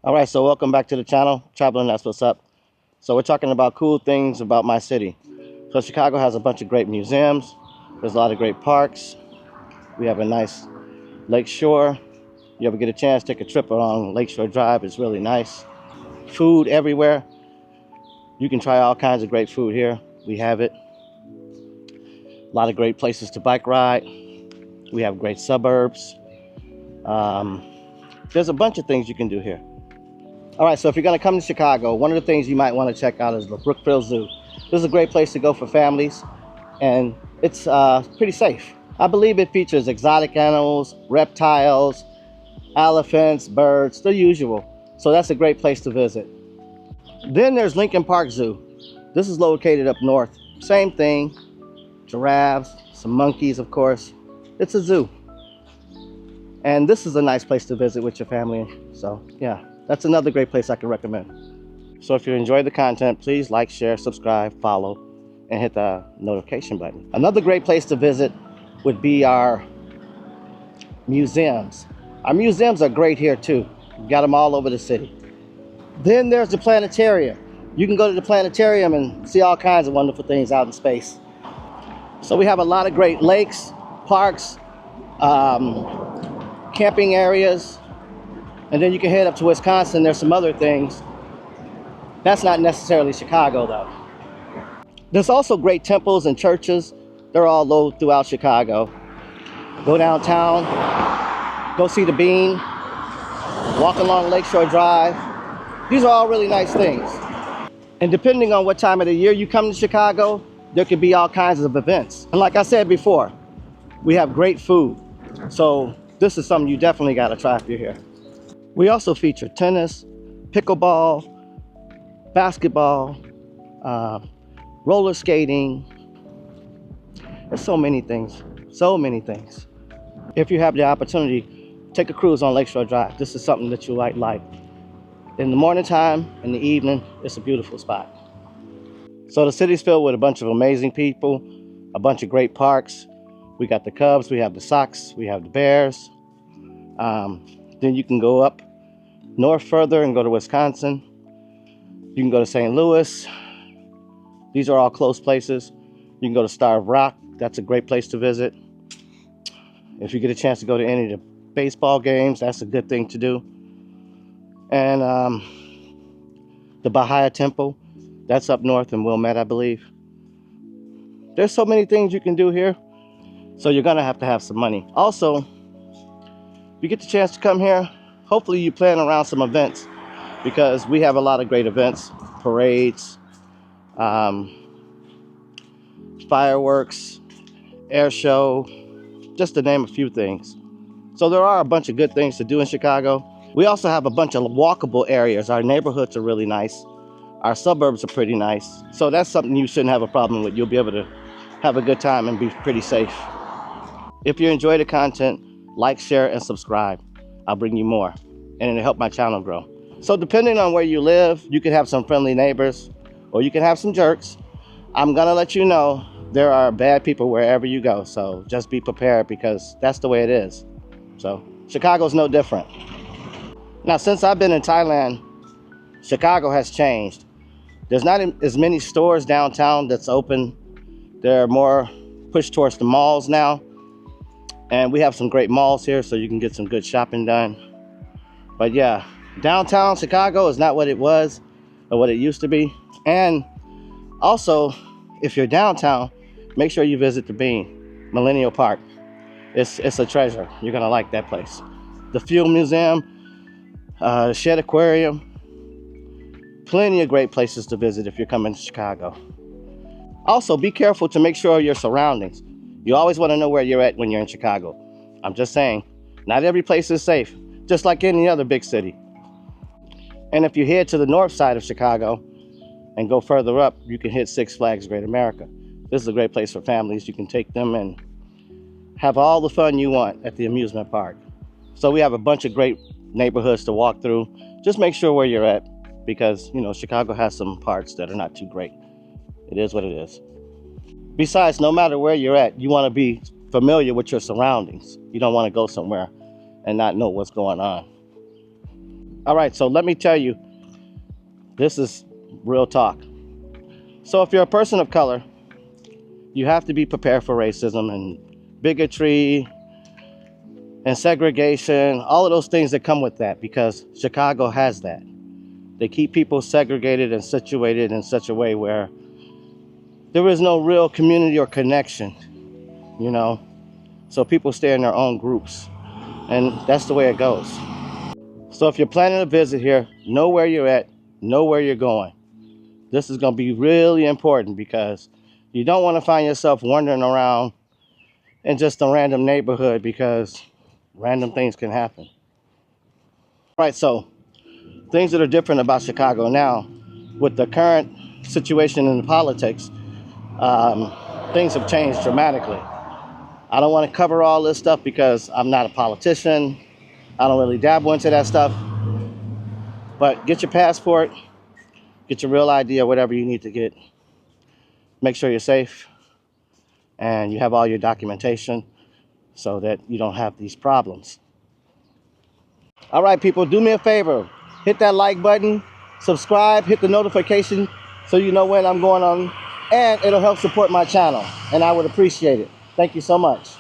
All right, so welcome back to the channel. Traveling, that's what's up. So we're talking about cool things about my city. So Chicago has a bunch of great museums. There's a lot of great parks. We have a nice lakeshore. You ever get a chance, take a trip along Lakeshore Drive. It's really nice. Food everywhere. You can try all kinds of great food here. We have it. A lot of great places to bike ride. We have great suburbs. There's a bunch of things you can do here. All right, so if you're going to come to Chicago, one of the things you might want to check out is the Brookfield Zoo. This is a great place to go for families, and it's pretty safe. I believe it features exotic animals, reptiles, elephants, birds, the usual. So that's a great place to visit. Then there's Lincoln Park Zoo. This is located up north. Same thing, giraffes, some monkeys, of course. It's a zoo. And this is a nice place to visit with your family. So yeah. That's another great place I can recommend. So if you enjoy the content, please like, share, subscribe, follow, and hit the notification button. Another great place to visit would be our museums. Our museums are great here too. We've got them all over the city. Then there's the Planetarium. You can go to the Planetarium and see all kinds of wonderful things out in space. So we have a lot of great lakes, parks, camping areas. And then you can head up to Wisconsin. There's some other things. That's not necessarily Chicago, though. There's also great temples and churches. They're all low throughout Chicago. Go downtown, go see the Bean, walk along Lakeshore Drive. These are all really nice things. And depending on what time of the year you come to Chicago, there could be all kinds of events. And like I said before, we have great food. So this is something you definitely got to try if you're here. We also feature tennis, pickleball, basketball, roller skating. There's so many things, so many things. If you have the opportunity, take a cruise on Lakeshore Drive. This is something that you might like. In the morning time, in the evening, it's a beautiful spot. So the city's filled with a bunch of amazing people, a bunch of great parks. We got the Cubs, we have the Sox, we have the Bears. Then you can go up north further and go to Wisconsin. You can go to St. Louis. These are all close places. You can go to Starved Rock. That's a great place to visit. If you get a chance to go to any of the baseball games, that's a good thing to do. And the Baha'i Temple, that's up north in Wilmette, I believe. There's so many things you can do here. So you're gonna have to have some money. Also, if you get the chance to come here, hopefully you plan around some events, because we have a lot of great events, parades, fireworks, air show, just to name a few things. So there are a bunch of good things to do in Chicago. We also have a bunch of walkable areas. Our neighborhoods are really nice. Our suburbs are pretty nice. So that's something you shouldn't have a problem with. You'll be able to have a good time and be pretty safe. If you enjoy the content, like, share, and subscribe. I'll bring you more, and it'll help my channel grow. So depending on where you live, you can have some friendly neighbors, or you can have some jerks. I'm gonna let you know there are bad people wherever you go, so just be prepared, because that's the way it is. So Chicago's no different. Now, since I've been in Thailand, Chicago has changed. There's not as many stores downtown that's open. They're more pushed towards the malls now. And we have some great malls here, so you can get some good shopping done. But yeah, downtown Chicago is not what it was or what it used to be. And also, if you're downtown, make sure you visit the Bean, Millennium Park. It's a treasure. You're gonna like that place. The Fuel Museum, the Shed Aquarium. Plenty of great places to visit if you're coming to Chicago. Also, be careful to make sure your surroundings. You always want to know where you're at when you're in Chicago. I'm just saying, not every place is safe, just like any other big city. And if you head to the north side of Chicago and go further up, you can hit Six Flags Great America. This is a great place for families. You can take them and have all the fun you want at the amusement park. So we have a bunch of great neighborhoods to walk through. Just make sure where you're at, because, you know, Chicago has some parts that are not too great. It is what it is. Besides, no matter where you're at, you want to be familiar with your surroundings. You don't want to go somewhere and not know what's going on. All right, so let me tell you, this is real talk. So if you're a person of color, you have to be prepared for racism and bigotry and segregation, all of those things that come with that, because Chicago has that. They keep people segregated and situated in such a way where there is no real community or connection, you know? So people stay in their own groups, and that's the way it goes. So if you're planning a visit here, know where you're at, know where you're going. This is going to be really important because you don't want to find yourself wandering around in just a random neighborhood, because random things can happen. All right, so things that are different about Chicago now with the current situation in the politics, things have changed dramatically. I don't want to cover all this stuff because I'm not a politician. I don't really dabble into that stuff. But get your passport, get your real ID or whatever you need to get. Make sure you're safe and you have all your documentation so that you don't have these problems. All right, people, do me a favor. Hit that like button, subscribe, hit the notification so you know when I'm going on, and it'll help support my channel, and I would appreciate it. Thank you so much.